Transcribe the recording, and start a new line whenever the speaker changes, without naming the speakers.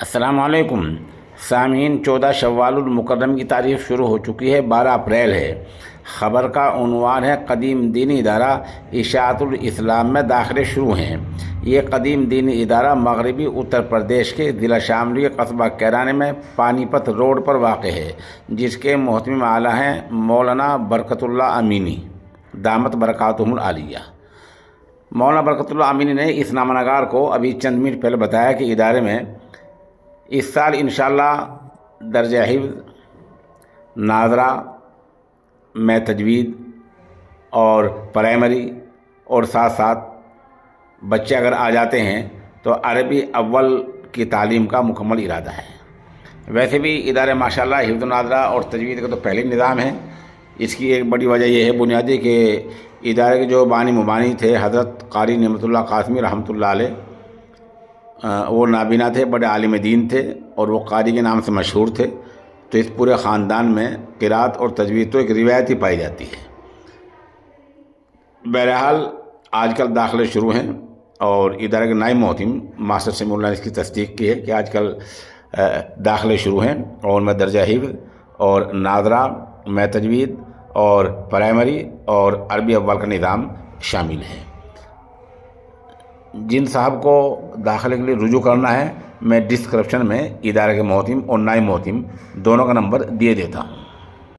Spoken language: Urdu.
السلام علیکم سامعین، 14 شوال المکرم کی تاریخ شروع ہو چکی ہے، 12 اپریل ہے۔ خبر کا عنوان ہے قدیم دینی ادارہ اشاعت الاسلام میں داخلے شروع ہیں۔ یہ قدیم دینی ادارہ مغربی اتر پردیش کے ضلع شاملی کے قصبہ کیران میں پانی پت روڈ پر واقع ہے، جس کے محتمم اعلیٰ ہیں مولانا برکت اللہ امینی دامت برکاتہم العالیہ۔ مولانا برکت اللہ امینی نے اس نامہ نگار کو ابھی چند منٹ پہلے بتایا کہ ادارے میں اس سال انشاءاللہ درجہ حفظ، ناظرہ میں تجوید اور پرائمری اور ساتھ ساتھ بچے اگر آ جاتے ہیں تو عربی اول کی تعلیم کا مکمل ارادہ ہے۔ ویسے بھی ادارے ماشاءاللہ حفظ و ناظرہ اور تجوید کا تو پہلے نظام ہے۔ اس کی ایک بڑی وجہ یہ ہے بنیادی کہ ادارے کے جو بانی مبانی تھے حضرت قاری نعمت اللہ قاسمی رحمۃ اللہ علیہ، وہ نابینا تھے، بڑے عالم دین تھے اور وہ قاری کے نام سے مشہور تھے، تو اس پورے خاندان میں قرات اور تجوید تو ایک روایت ہی پائی جاتی ہے۔ بہرحال آج کل داخلے شروع ہیں اور ادارے کے نائب محتم ماسٹر سمیع اللہ نے اس کی تصدیق کی ہے کہ آج کل داخلے شروع ہیں اور ان میں درجہ حفظ اور ناظرہ میں تجوید اور پرائمری اور عربی اول کا نظام شامل ہے۔ جن صاحب کو داخلے کے لیے رجوع کرنا ہے، میں ڈسکرپشن میں ادارے کے محتم اور نائب محتم دونوں کا نمبر دیے دیتا ہوں۔